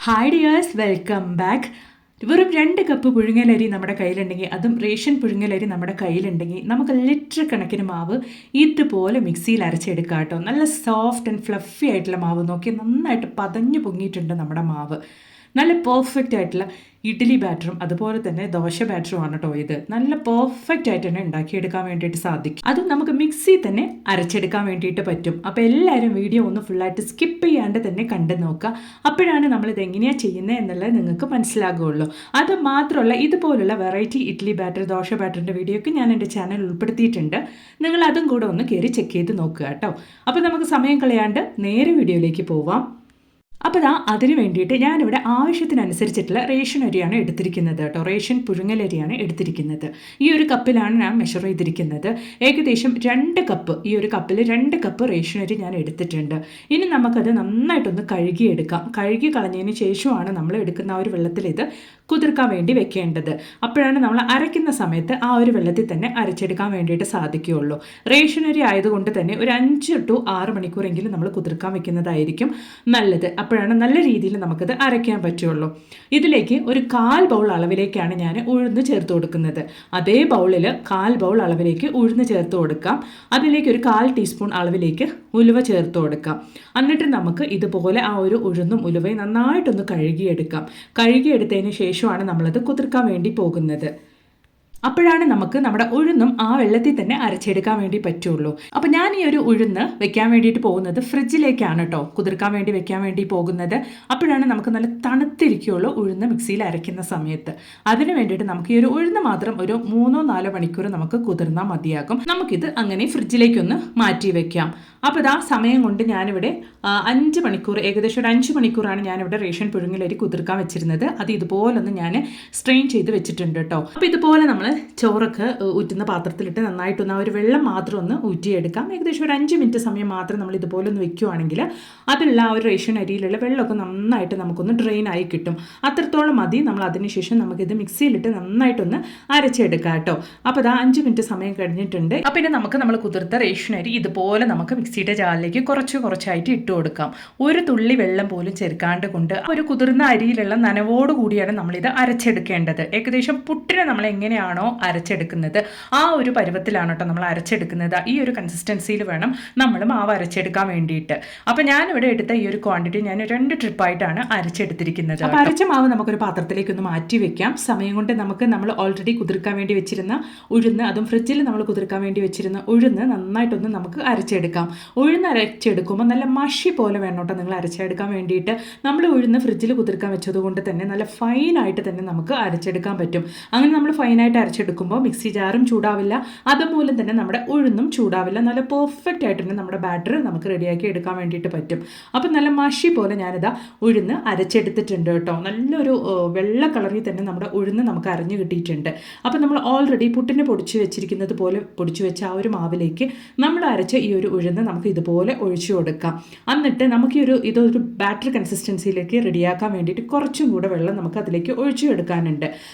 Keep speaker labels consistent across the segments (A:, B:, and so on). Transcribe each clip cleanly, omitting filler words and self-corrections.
A: Hi dears, welcome back. വെറും 2 cup പുഴുങ്ങലരി നമ്മുടെ കയ്യിലുണ്ടെങ്കിൽ, അതും റേഷൻ പുഴുങ്ങലരി നമ്മുടെ കയ്യിലുണ്ടെങ്കിൽ, നമുക്ക് ലിറ്റർ കണക്കിന് മാവ് ഇതുപോലെ മിക്സിയിൽ അരച്ചെടുക്കാം കേട്ടോ. നല്ല സോഫ്റ്റ് ആൻഡ് ഫ്ലഫി ആയിട്ടുള്ള മാവ്. നോക്കി, നന്നായിട്ട് പതഞ്ഞു പൊങ്ങിയിട്ടുണ്ട് നമ്മുടെ മാവ്. നല്ല പെർഫെക്റ്റ് ആയിട്ടുള്ള ഇഡ്ഡലി ബാറ്ററും അതുപോലെ തന്നെ ദോശ ബാറ്ററുമാണ് കേട്ടോ ഇത്. നല്ല പെർഫെക്റ്റ് ആയിട്ട് തന്നെ ഉണ്ടാക്കിയെടുക്കാൻ വേണ്ടിയിട്ട് സാധിക്കും. അതും നമുക്ക് മിക്സി തന്നെ അരച്ചെടുക്കാൻ വേണ്ടിയിട്ട് പറ്റും. അപ്പോൾ എല്ലാവരും വീഡിയോ ഒന്ന് ഫുള്ളായിട്ട് സ്കിപ്പ് ചെയ്യാണ്ട് തന്നെ കണ്ടു നോക്കുക. അപ്പോഴാണ് നമ്മളിത് എങ്ങനെയാണ് ചെയ്യുന്നത് എന്നുള്ളത് നിങ്ങൾക്ക് മനസ്സിലാകുകയുള്ളൂ. അത് മാത്രമല്ല, ഇതുപോലുള്ള വെറൈറ്റി ഇഡ്ഡലി ബാറ്റർ, ദോശ ബാറ്ററിൻ്റെ വീഡിയോ ഒക്കെ ഞാൻ എൻ്റെ ചാനൽ ഉൾപ്പെടുത്തിയിട്ടുണ്ട്. നിങ്ങൾ അതും കൂടെ ഒന്ന് കയറി ചെക്ക് ചെയ്ത് നോക്കുക കേട്ടോ. അപ്പോൾ നമുക്ക് സമയം കളയാണ്ട് നേരെ വീഡിയോയിലേക്ക് പോവാം. അപ്പോൾ അതിന് വേണ്ടിയിട്ട് ഞാനിവിടെ ആവശ്യത്തിനനുസരിച്ചിട്ടുള്ള റേഷൻ അരിയാണ് എടുത്തിരിക്കുന്നത് കേട്ടോ. റേഷൻ പുഴുങ്ങലരിയാണ് എടുത്തിരിക്കുന്നത്. ഈ ഒരു കപ്പിലാണ് ഞാൻ മെഷർ ചെയ്തിരിക്കുന്നത്. ഏകദേശം 2 കപ്പ്, ഈ ഒരു കപ്പിൽ 2 കപ്പ് റേഷൻ അരി ഞാൻ എടുത്തിട്ടുണ്ട്. ഇനി നമുക്കത് നന്നായിട്ടൊന്ന് കഴുകിയെടുക്കാം. കഴുകി കളഞ്ഞതിന് ശേഷമാണ് നമ്മൾ എടുക്കുന്ന ആ ഒരു വെള്ളത്തിൽ ഇത് കുതിർക്കാൻ വേണ്ടി വെക്കേണ്ടത്. അപ്പോഴാണ് നമ്മൾ അരയ്ക്കുന്ന സമയത്ത് ആ ഒരു വെള്ളത്തിൽ തന്നെ അരച്ചെടുക്കാൻ വേണ്ടിയിട്ട് സാധിക്കുകയുള്ളൂ. റേഷൻ അരി ആയതുകൊണ്ട് തന്നെ ഒരു 5 to 6 മണിക്കൂറെങ്കിലും നമ്മൾ കുതിർക്കാൻ വെക്കുന്നതായിരിക്കും നല്ലത്. അപ്പോഴാണ് നല്ല രീതിയിൽ നമുക്കത് അരയ്ക്കാൻ പറ്റുള്ളൂ. ഇതിലേക്ക് ഒരു 1/4 ബൗൾ അളവിലേക്കാണ് ഞാൻ ഉഴുന്ന് ചേർത്ത് കൊടുക്കുന്നത്. അതേ ബൗളിൽ 1/4 ബൗൾ അളവിലേക്ക് ഉഴുന്ന് ചേർത്ത് കൊടുക്കാം. അതിലേക്ക് ഒരു 1/4 ടീസ്പൂൺ അളവിലേക്ക് ഉലുവ ചേർത്ത് കൊടുക്കാം. എന്നിട്ട് നമുക്ക് ഇതുപോലെ ആ ഒരു ഉഴുന്നും ഉലുവയും നന്നായിട്ടൊന്ന് കഴുകിയെടുക്കാം. കഴുകിയെടുത്തതിന് ശേഷമാണ് നമ്മളത് കുതിർക്കാൻ വേണ്ടി പോകുന്നത്. അപ്പോഴാണ് നമുക്ക് നമ്മുടെ ഉഴുന്നും ആ വെള്ളത്തിൽ തന്നെ അരച്ചെടുക്കാൻ വേണ്ടി പറ്റുള്ളൂ. അപ്പോൾ ഞാൻ ഈ ഒരു ഉഴുന്ന് വെക്കാൻ വേണ്ടിയിട്ട് പോകുന്നത് ഫ്രിഡ്ജിലേക്കാണ് കേട്ടോ, കുതിർക്കാൻ വേണ്ടി വെക്കാൻ വേണ്ടി പോകുന്നത്. അപ്പോഴാണ് നമുക്ക് നല്ല തണുത്തിരിക്കുകയുള്ളൂ ഉഴുന്ന് മിക്സിയിൽ അരയ്ക്കുന്ന സമയത്ത്. അതിന് വേണ്ടിയിട്ട് നമുക്ക് ഈ ഒരു ഉഴുന്ന് മാത്രം ഒരു 3-4 മണിക്കൂർ നമുക്ക് കുതിർന്നാൽ മതിയാകും. നമുക്കിത് അങ്ങനെ ഫ്രിഡ്ജിലേക്കൊന്ന് മാറ്റി വെക്കാം. അപ്പോൾ സമയം കൊണ്ട് ഞാനിവിടെ 5 മണിക്കൂർ, ഏകദേശം ഒരു 5 മണിക്കൂറാണ് ഞാനിവിടെ റേഷൻ പുഴുങ്ങലരി കുതിർക്കാൻ വെച്ചിരുന്നത്. അത് ഇതുപോലൊന്ന് ഞാൻ സ്ട്രെയിൻ ചെയ്ത് വെച്ചിട്ടുണ്ട് കേട്ടോ. അപ്പോൾ ഇതുപോലെ നമ്മൾ ചോറൊക്കെ ഊറ്റുന്ന പാത്രത്തിലിട്ട് നന്നായിട്ടൊന്ന് ആ ഒരു വെള്ളം മാത്രം ഒന്ന് ഊറ്റിയെടുക്കാം. ഏകദേശം ഒരു 5 മിനിറ്റ് സമയം മാത്രം നമ്മൾ ഇതുപോലെ ഒന്ന് വെക്കുകയാണെങ്കിൽ അതിലുള്ള ആ ഒരു റേഷൻ അരിയിലുള്ള വെള്ളമൊക്കെ നന്നായിട്ട് നമുക്കൊന്ന് ഡ്രെയിൻ ആയി കിട്ടും. അത്രത്തോളം മതി. നമ്മൾ അതിനുശേഷം നമുക്കിത് മിക്സിയിലിട്ട് നന്നായിട്ടൊന്ന് അരച്ചെടുക്കാം കേട്ടോ. അപ്പോൾ 5 മിനിറ്റ് സമയം കഴിഞ്ഞിട്ടുണ്ട്. അപ്പോൾ ഇനി നമ്മൾ കുതിർത്ത റേഷൻ അരി ഇതുപോലെ നമുക്ക് മിക്സിയുടെ ജാറിലേക്ക് കുറച്ചായിട്ട് ഇട്ട് കൊടുക്കാം. ഒരു തുള്ളി വെള്ളം പോലും ചേർക്കാണ്ട് കൊണ്ട് ഒരു കുതിർന്ന അരിയിലുള്ള നനവോട് കൂടിയാണ് നമ്മളിത് അരച്ചെടുക്കേണ്ടത്. ഏകദേശം പുട്ടിനെ നമ്മൾ എങ്ങനെയാണോ അരച്ചെടുക്കുന്നത് ആ ഒരു പരുവത്തിലാണ് കേട്ടോ നമ്മൾ അരച്ചെടുക്കുന്നത്. ഈ ഒരു കൺസിസ്റ്റൻസിയിൽ വേണം നമ്മൾ മാവ് അരച്ചെടുക്കാൻ വേണ്ടിയിട്ട്. അപ്പോൾ ഞാനിവിടെ എടുത്ത ഈ ഒരു ക്വാണ്ടിറ്റി ഞാൻ 2 ട്രിപ്പായിട്ടാണ് അരച്ചെടുത്തിരിക്കുന്നത്. അപ്പോൾ അരച്ച മാവ് നമുക്കൊരു പാത്രത്തിലേക്ക് ഒന്ന് മാറ്റി വെക്കാം. സമയം കൊണ്ട് നമ്മൾ ഓൾറെഡി കുതിർക്കാൻ വേണ്ടി വെച്ചിരുന്ന ഉഴുന്ന്, അതും ഫ്രിഡ്ജിൽ നമ്മൾ കുതിർക്കാൻ വേണ്ടി വെച്ചിരുന്ന ഉഴുന്ന് നന്നായിട്ടൊന്ന് നമുക്ക് അരച്ചെടുക്കാം. ഉഴുന്ന് അരച്ചെടുക്കുമ്പോൾ നല്ല മഷി പോലെ വേണം കേട്ടോ നിങ്ങൾ അരച്ചെടുക്കാൻ വേണ്ടിയിട്ട്. നമ്മൾ ഉഴുന്ന് ഫ്രിഡ്ജിൽ കുതിർക്കാൻ വെച്ചതുകൊണ്ട് തന്നെ നല്ല ഫൈനായിട്ട് തന്നെ നമുക്ക് അരച്ചെടുക്കാൻ പറ്റും. അങ്ങനെ നമ്മൾ ഫൈനായിട്ട് അരച്ചെടുക്കുമ്പോൾ മിക്സി ജാറും ചൂടാവില്ല, അതുമൂലം തന്നെ നമ്മുടെ ഉഴുന്നും ചൂടാവില്ല. നല്ല പെർഫെക്റ്റ് ആയിട്ട് തന്നെ നമ്മുടെ ബാറ്റർ നമുക്ക് റെഡിയാക്കി എടുക്കാൻ വേണ്ടിയിട്ട് പറ്റും. അപ്പം നല്ല മഷി പോലെ ഞാനിതാ ഉഴുന്ന് അരച്ചെടുത്തിട്ടുണ്ട് കേട്ടോ. നല്ലൊരു വെള്ള കളറിൽ തന്നെ നമ്മുടെ ഉഴുന്ന് നമുക്ക് അരഞ്ഞു കിട്ടിയിട്ടുണ്ട്. അപ്പം നമ്മൾ ഓൾറെഡി പുട്ടിന് പൊടിച്ച് വെച്ചിരിക്കുന്നത് പോലെ പൊടിച്ചു വെച്ച ആ ഒരു മാവിലേക്ക് നമ്മൾ അരച്ച ഈ ഒരു ഉഴുന്ന് നമുക്ക് ഇതുപോലെ ഒഴിച്ചു കൊടുക്കാം. എന്നിട്ട് നമുക്ക് ഇതൊരു ബാറ്റർ കൺസിസ്റ്റൻസിയിലേക്ക് റെഡിയാക്കാൻ വേണ്ടിയിട്ട് കുറച്ചും കൂടെ വെള്ളം നമുക്ക് അതിലേക്ക് ഒഴിച്ചു എടുക്കാനുണ്ട്.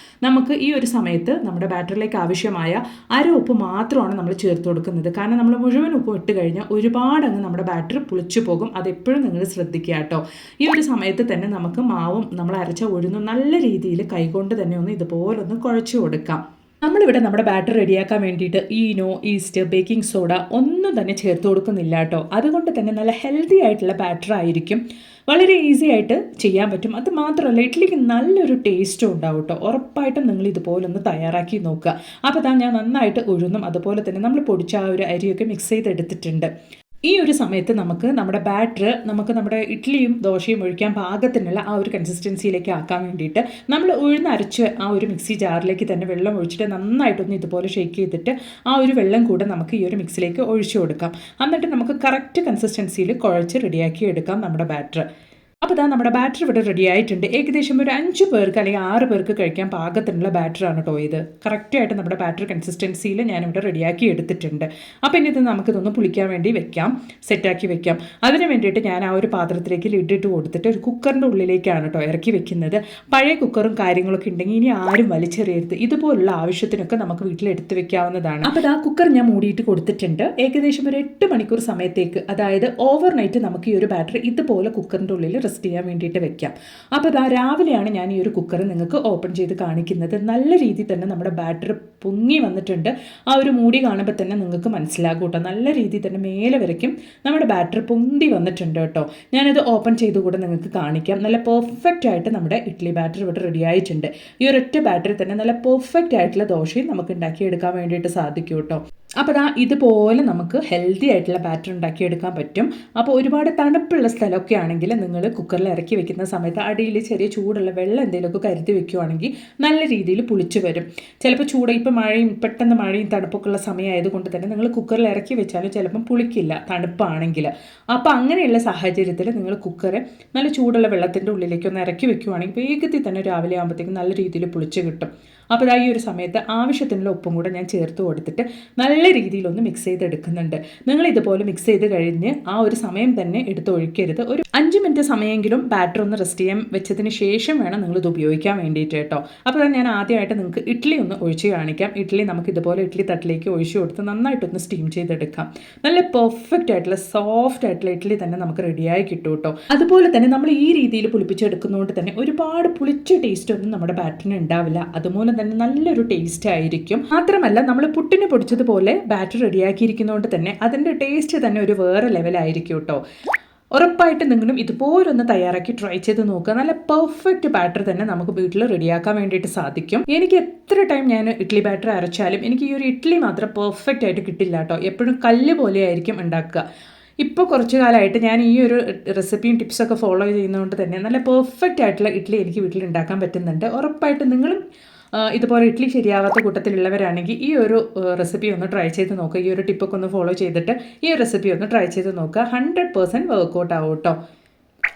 A: നമുക്ക് ഈ ഒരു സമയത്ത് നമ്മുടെ ബാറ്ററിലേക്ക് ആവശ്യമായ 1/2 ഉപ്പ് മാത്രമാണ് നമ്മൾ ചേർത്ത് കൊടുക്കുന്നത്. കാരണം നമ്മൾ മുഴുവൻ ഉപ്പ് ഇട്ട് കഴിഞ്ഞാൽ ഒരുപാട് നമ്മുടെ ബാറ്ററി പുളിച്ചു പോകും. അതെപ്പോഴും നിങ്ങൾ ശ്രദ്ധിക്കുക കേട്ടോ. ഈ ഒരു സമയത്ത് തന്നെ നമുക്ക് മാവും നമ്മൾ അരച്ച ഉഴുന്നും നല്ല രീതിയിൽ കൈകൊണ്ട് തന്നെ ഒന്ന് ഇതുപോലെ ഒന്ന് കുഴച്ചു കൊടുക്കാം. നമ്മളിവിടെ നമ്മുടെ ബാറ്റർ റെഡിയാക്കാൻ വേണ്ടിയിട്ട് ഈനോ, ഈസ്റ്റ്, ബേക്കിംഗ് സോഡ ഒന്നും തന്നെ ചേർത്ത് കൊടുക്കുന്നില്ല കേട്ടോ. അതുകൊണ്ട് തന്നെ നല്ല ഹെൽത്തി ആയിട്ടുള്ള ബാറ്റർ ആയിരിക്കും. വളരെ ഈസി ആയിട്ട് ചെയ്യാൻ പറ്റും. അത് മാത്രമല്ല, ഇഡ്ഡലിക്ക് നല്ലൊരു ടേസ്റ്റും ഉണ്ടാവും കേട്ടോ. ഉറപ്പായിട്ടും നിങ്ങൾ ഇതുപോലെ ഒന്ന് തയ്യാറാക്കി നോക്കുക. അപ്പോൾ ഞാൻ നന്നായിട്ട് ഉഴുന്നും അതുപോലെ തന്നെ നമ്മൾ പൊടിച്ച ആ ഒരു അരിയൊക്കെ മിക്സ് ചെയ്തെടുത്തിട്ടുണ്ട്. ഈ ഒരു സമയത്ത് നമ്മുടെ ബാറ്റർ നമ്മുടെ ഇഡ്ഡലിയും ദോശയും ഒഴിക്കാൻ പാകത്തിനുള്ള ആ ഒരു കൺസിസ്റ്റൻസിയിലേക്ക് ആക്കാൻ വേണ്ടിയിട്ട് നമ്മൾ ഉഴുന്നരച്ച് ആ ഒരു മിക്സി ജാറിലേക്ക് തന്നെ വെള്ളം ഒഴിച്ചിട്ട് നന്നായിട്ടൊന്ന് ഇതുപോലെ ഷേക്ക് ചെയ്തിട്ട് ആ ഒരു വെള്ളം കൂടെ നമുക്ക് ഈ ഒരു മിക്സിലേക്ക് ഒഴിച്ചു കൊടുക്കാം. എന്നിട്ട് നമുക്ക് കറക്റ്റ് കൺസിസ്റ്റൻസിയിൽ കുഴച്ച് റെഡിയാക്കി എടുക്കാം നമ്മുടെ ബാറ്റർ. അപ്പോൾ നമ്മുടെ ബാറ്റർ ഇവിടെ റെഡി ആയിട്ടുണ്ട്. ഏകദേശം ഒരു 5 പേർക്ക് അല്ലെങ്കിൽ 6 പേർക്ക് കഴിക്കാൻ പാകത്തിനുള്ള ബാറ്ററാണ് കേട്ടോ ഇത്. കറക്റ്റായിട്ട് നമ്മുടെ ബാറ്റർ കൺസിസ്റ്റൻസിയിൽ ഞാനിവിടെ റെഡിയാക്കി എടുത്തിട്ടുണ്ട്. അപ്പോൾ ഇനി നമുക്കിതൊന്ന് പുളിക്കാൻ വേണ്ടി വെക്കാം, സെറ്റാക്കി വെക്കാം. അതിന് വേണ്ടിയിട്ട് ഞാൻ ആ ഒരു പാത്രത്തിലേക്ക് ലിഡിട്ട് കൊടുത്തിട്ട് ഒരു കുക്കറിൻ്റെ ഉള്ളിലേക്കാണ് കേട്ടോ ഇറക്കി വെക്കുന്നത്. പഴയ കുക്കറും കാര്യങ്ങളൊക്കെ ഉണ്ടെങ്കിൽ ഇനി ആരും വലിച്ചെറിയരുത്. ഇതുപോലുള്ള ആവശ്യത്തിനൊക്കെ നമുക്ക് വീട്ടിൽ എടുത്ത് വെക്കാവുന്നതാണ്. അപ്പോൾ കുക്കർ ഞാൻ മൂടിയിട്ട് കൊടുത്തിട്ടുണ്ട്. ഏകദേശം ഒരു 8 മണിക്കൂർ സമയത്തേക്ക്, അതായത് ഓവർനൈറ്റ് നമുക്ക് ഈ ഒരു ബാറ്റർ ഇതുപോലെ കുക്കറിൻ്റെ ഉള്ളിൽ റെസ്റ്റ് ചെയ്യാൻ വേണ്ടിയിട്ട് വെക്കാം. അപ്പോൾ ഇതാ രാവിലെയാണ് ഞാൻ ഈ ഒരു കുക്കർ നിങ്ങൾക്ക് ഓപ്പൺ ചെയ്ത് കാണിക്കുന്നത്. നല്ല രീതിയിൽ തന്നെ നമ്മുടെ ബാറ്റർ പൊങ്ങി വന്നിട്ടുണ്ട്. ആ ഒരു മൂടി കാണുമ്പോൾ തന്നെ നിങ്ങൾക്ക് മനസ്സിലാകും കേട്ടോ. നല്ല രീതിയിൽ തന്നെ മേലെ വരയ്ക്കും നമ്മുടെ ബാറ്റർ പൊന്തി വന്നിട്ടുണ്ട് കേട്ടോ. ഞാനത് ഓപ്പൺ ചെയ്ത് കൂടെ നിങ്ങൾക്ക് കാണിക്കാം. നല്ല പെർഫെക്റ്റ് ആയിട്ട് നമ്മുടെ ഇഡ്ഡലി ബാറ്റർ ഇവിടെ റെഡി ആയിട്ടുണ്ട്. ഈ ഒരൊറ്റ ബാറ്ററിൽ തന്നെ നല്ല പെർഫെക്റ്റ് ആയിട്ടുള്ള ദോശയും നമുക്ക് ഉണ്ടാക്കിയെടുക്കാൻ വേണ്ടിയിട്ട് സാധിക്കും കേട്ടോ. അപ്പോൾ ദാ ഇതുപോലെ നമുക്ക് ഹെൽത്തി ആയിട്ടുള്ള ബാറ്റർ ഉണ്ടാക്കിയെടുക്കാൻ പറ്റും. അപ്പോൾ ഒരുപാട് തണുപ്പുള്ള സ്ഥലമൊക്കെ ആണെങ്കിൽ നിങ്ങൾ കുക്കറിൽ ഇറക്കി വെക്കുന്ന സമയത്ത് അടിയിൽ ചെറിയ ചൂടുള്ള വെള്ളം എന്തെങ്കിലുമൊക്കെ കരുതി വെക്കുകയാണെങ്കിൽ നല്ല രീതിയിൽ പുളിച്ച് വരും. ചിലപ്പോൾ ഇപ്പം പെട്ടെന്ന് മഴയും തണുപ്പൊക്കെ ഉള്ള സമയമായതുകൊണ്ട് തന്നെ നിങ്ങൾ കുക്കറിൽ ഇറക്കി വെച്ചാലും ചിലപ്പം പുളിക്കില്ല തണുപ്പാണെങ്കിൽ. അപ്പോൾ അങ്ങനെയുള്ള സാഹചര്യത്തിൽ നിങ്ങൾ കുക്കറെ നല്ല ചൂടുള്ള വെള്ളത്തിൻ്റെ ഉള്ളിലേക്ക് ഒന്ന് ഇറക്കി വെക്കുകയാണെങ്കിൽ വേഗത്തിൽ തന്നെ രാവിലെ ആകുമ്പോഴത്തേക്കും നല്ല രീതിയിൽ പുളിച്ച് കിട്ടും. അപ്പോൾ ഈ ഒരു സമയത്ത് ആവശ്യത്തിനുള്ള ഉപ്പും കൂടെ ഞാൻ ചേർത്ത് കൊടുത്തിട്ട് നല്ല രീതിയിലൊന്ന് മിക്സ് ചെയ്തെടുക്കുന്നുണ്ട്. നിങ്ങൾ ഇതുപോലെ മിക്സ് ചെയ്ത് കഴിഞ്ഞ് ആ ഒരു സമയം തന്നെ എടുത്ത് ഒഴിക്കരുത്. ഒരു 5 മിനിറ്റ് സമയമെങ്കിലും ബാറ്റർ ഒന്ന് റെസ്റ്റ് ചെയ്യാൻ വെച്ചതിന് ശേഷം വേണം നിങ്ങളിത് ഉപയോഗിക്കാൻ വേണ്ടിയിട്ട് കേട്ടോ. അപ്പോൾ ഞാൻ ആദ്യമായിട്ട് നിങ്ങൾക്ക് ഇഡ്ഡലി ഒന്ന് ഒഴിച്ച് കാണിക്കാം. ഇഡ്ഡലി നമുക്ക് ഇതുപോലെ ഇഡ്ഡലി തട്ടിലേക്ക് ഒഴിച്ച് കൊടുത്ത് നന്നായിട്ടൊന്ന് സ്റ്റീം ചെയ്തെടുക്കാം. നല്ല പെർഫെക്റ്റ് ആയിട്ടുള്ള സോഫ്റ്റ് ആയിട്ടുള്ള ഇഡ്ഡലി തന്നെ നമുക്ക് റെഡിയായി കിട്ടും കേട്ടോ. അതുപോലെ തന്നെ നമ്മൾ ഈ രീതിയിൽ പുളിപ്പിച്ചെടുക്കുന്നതുകൊണ്ട് തന്നെ ഒരുപാട് പുളിച്ച ടേസ്റ്റ് ഒന്നും നമ്മുടെ ബാറ്ററിന് ഉണ്ടാവില്ല. അതുപോലെ തന്നെ നല്ലൊരു ടേസ്റ്റ് ആയിരിക്കും. മാത്രമല്ല നമ്മൾ പുട്ടിന് പൊടിച്ചതുപോലെ ബാറ്റർ റെഡിയാക്കിയിരിക്കുന്നതുകൊണ്ട് തന്നെ അതിൻ്റെ ടേസ്റ്റ് തന്നെ ഒരു വേറെ ലെവലായിരിക്കും കേട്ടോ. ഉറപ്പായിട്ട് നിങ്ങളും ഇതുപോലൊന്ന് തയ്യാറാക്കി ട്രൈ ചെയ്ത് നോക്കുക. നല്ല പെർഫെക്റ്റ് ബാറ്റർ തന്നെ നമുക്ക് വീട്ടിൽ റെഡിയാക്കാൻ വേണ്ടിയിട്ട് സാധിക്കും. എനിക്ക് എത്ര ടൈം ഞാൻ ഇഡ്ഡലി ബാറ്റർ അരച്ചാലും എനിക്ക് ഈ ഒരു ഇഡ്ഡലി മാത്രം പെർഫെക്റ്റ് ആയിട്ട് കിട്ടില്ല കേട്ടോ. എപ്പോഴും കല്ല് പോലെയായിരിക്കും ഉണ്ടാക്കുക. ഇപ്പോൾ കുറച്ച് കാലമായിട്ട് ഞാൻ ഈ ഒരു റെസിപ്പിയും ടിപ്സൊക്കെ ഫോളോ ചെയ്യുന്നതുകൊണ്ട് തന്നെ നല്ല പെർഫെക്റ്റ് ആയിട്ടുള്ള ഇഡ്ഡലി എനിക്ക് വീട്ടിൽ ഉണ്ടാക്കാൻ പറ്റുന്നുണ്ട്. ഉറപ്പായിട്ട് നിങ്ങളും ഇതുപോലെ ഇഡ്ഡലി ശരിയാവാത്ത കൂട്ടത്തിലുള്ളവരാണെങ്കിൽ ഈ ഒരു റെസിപ്പി ഒന്ന് ട്രൈ ചെയ്ത് നോക്കുക. ഈ ഒരു ടിപ്പൊക്കെ ഒന്ന് ഫോളോ ചെയ്തിട്ട് ഈ ഒരു റെസിപ്പി ഒന്ന് ട്രൈ ചെയ്ത് നോക്കുക. 100% വർക്കൗട്ട് ആവും കേട്ടോ.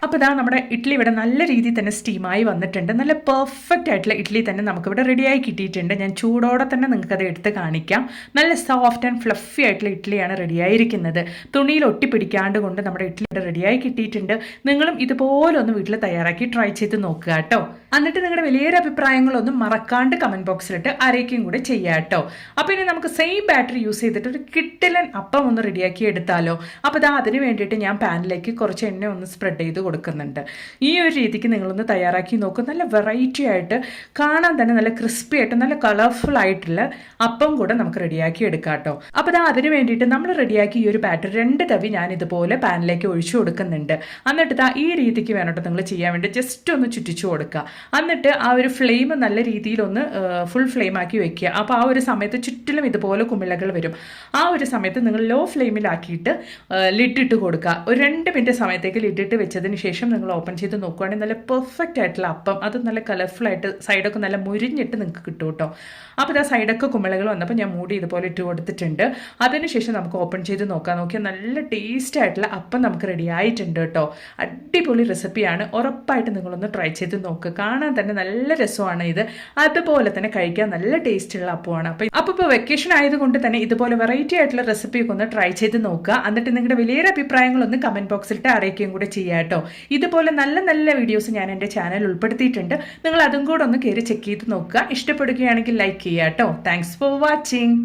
A: അപ്പോൾ ഇതാ നമ്മുടെ ഇഡ്ഡലി ഇവിടെ നല്ല രീതിയിൽ തന്നെ സ്റ്റീമായി വന്നിട്ടുണ്ട്. നല്ല പെർഫെക്റ്റ് ആയിട്ടുള്ള ഇഡ്ഡലി തന്നെ നമുക്കിവിടെ റെഡിയായി കിട്ടിയിട്ടുണ്ട്. ഞാൻ ചൂടോടെ തന്നെ നിങ്ങൾക്കത് എടുത്ത് കാണിക്കാം. നല്ല സോഫ്റ്റ് ആൻഡ് ഫ്ലഫി ആയിട്ടുള്ള ഇഡ്ഡലിയാണ് റെഡിയായിരിക്കുന്നത്. തുണിയിൽ ഒട്ടിപ്പിടിക്കാണ്ട് കൊണ്ട് നമ്മുടെ ഇഡ്ഡലി ഇവിടെ റെഡിയായി കിട്ടിയിട്ടുണ്ട്. നിങ്ങളും ഇതുപോലെ ഒന്ന് വീട്ടിൽ തയ്യാറാക്കി ട്രൈ ചെയ്ത് നോക്കുക കേട്ടോ. എന്നിട്ട് നിങ്ങളുടെ വലിയൊരു അഭിപ്രായങ്ങളൊന്നും മറക്കാണ്ട് കമൻറ്റ് ബോക്സിലിട്ട് അറിയിക്കുകയും കൂടെ ചെയ്യാം കേട്ടോ. അപ്പോൾ ഇനി നമുക്ക് സെയിം ബാറ്ററി യൂസ് ചെയ്തിട്ട് ഒരു കിട്ടിലൻ അപ്പം ഒന്ന് റെഡിയാക്കി എടുത്താലോ. അപ്പോൾ ഇതാ അതിന് വേണ്ടിയിട്ട് ഞാൻ പാനിലേക്ക് കുറച്ച് എണ്ണ ഒന്ന് സ്പ്രെഡ് ചെയ്ത് കൊടുക്കുന്നുണ്ട്. ഈ ഒരു രീതിക്ക് നിങ്ങളൊന്ന് തയ്യാറാക്കി നോക്കും. നല്ല വെറൈറ്റി ആയിട്ട് കാണാൻ തന്നെ നല്ല ക്രിസ്പി ആയിട്ട് നല്ല കളർഫുൾ ആയിട്ടുള്ള അപ്പം കൂടെ നമുക്ക് റെഡിയാക്കി എടുക്കാം കേട്ടോ. അപ്പോൾ ഇതാ അതിന് വേണ്ടിയിട്ട് നമ്മൾ റെഡിയാക്കി ഈ ഒരു ബാറ്റർ 2 തവി ഞാൻ ഇതുപോലെ പാനിലേക്ക് ഒഴിച്ചു കൊടുക്കുന്നുണ്ട്. എന്നിട്ട് ഇതാ ഈ രീതിക്ക് വേണം കേട്ടോ നിങ്ങൾ ചെയ്യാൻ വേണ്ടി. ജസ്റ്റ് ഒന്ന് ചുറ്റിച്ചു കൊടുക്കുക. എന്നിട്ട് ആ ഒരു ഫ്ലെയിം നല്ല രീതിയിലൊന്ന് ഫുൾ ഫ്ലെയിം ആക്കി വെക്കുക. അപ്പോൾ ആ ഒരു സമയത്ത് ചുറ്റിലും ഇതുപോലെ കുമിളകൾ വരും. ആ ഒരു സമയത്ത് നിങ്ങൾ ലോ ഫ്ലെയിമിലാക്കിയിട്ട് ലിഡിട്ട് കൊടുക്കുക. ഒരു 2 മിനിറ്റ് സമയത്തേക്ക് ലിഡിട്ട് വെച്ചതിന് ശേഷം നിങ്ങൾ ഓപ്പൺ ചെയ്ത് നോക്കുകയാണെങ്കിൽ നല്ല പെർഫെക്റ്റ് ആയിട്ടുള്ള അപ്പം അത് നല്ല കളർഫുള്ളായിട്ട് സൈഡൊക്കെ നല്ല മുരിഞ്ഞിട്ട് നിങ്ങൾക്ക് കിട്ടും കേട്ടോ. അപ്പോൾ ഇതാ സൈഡൊക്കെ കുമിളകൾ വന്നപ്പോൾ ഞാൻ മൂടി ഇതുപോലെ ഇട്ട് കൊടുത്തിട്ടുണ്ട്. അതിനുശേഷം നമുക്ക് ഓപ്പൺ ചെയ്ത് നോക്കിയാൽ നല്ല ടേസ്റ്റ് ആയിട്ടുള്ള അപ്പം നമുക്ക് റെഡി ആയിട്ടുണ്ട് കേട്ടോ. അടിപൊളി റെസിപ്പിയാണ്. ഉറപ്പായിട്ട് നിങ്ങളൊന്ന് ട്രൈ ചെയ്ത് നോക്കുക. കാണാൻ തന്നെ നല്ല രസമാണ് ഇത്. അതുപോലെ തന്നെ കഴിക്കാൻ നല്ല ടേസ്റ്റുള്ള അപ്പമാണ്. അപ്പോൾ ഇപ്പോൾ വെക്കേഷൻ ആയതുകൊണ്ട് തന്നെ ഇതുപോലെ വെറൈറ്റി ആയിട്ടുള്ള റെസിപ്പിയൊക്കെ ഒന്ന് ട്രൈ ചെയ്ത് നോക്കുക. എന്നിട്ട് നിങ്ങളുടെ വലിയൊരു അഭിപ്രായങ്ങളൊന്ന് കമൻറ്റ് ബോക്സിലിട്ട് അറിയിക്കുകയും കൂടെ ചെയ്യാം കേട്ടോ. ഇതുപോലെ നല്ല നല്ല വീഡിയോസ് ഞാൻ എൻ്റെ ചാനൽ ഉൾപ്പെടുത്തിയിട്ടുണ്ട്. നിങ്ങൾ അതും കൂടെ ഒന്ന് കയറി ചെക്ക് ചെയ്ത് നോക്കുക. ഇഷ്ടപ്പെടുകയാണെങ്കിൽ ലൈക്ക് ചെയ്യുക കേട്ടോ. Thanks for watching.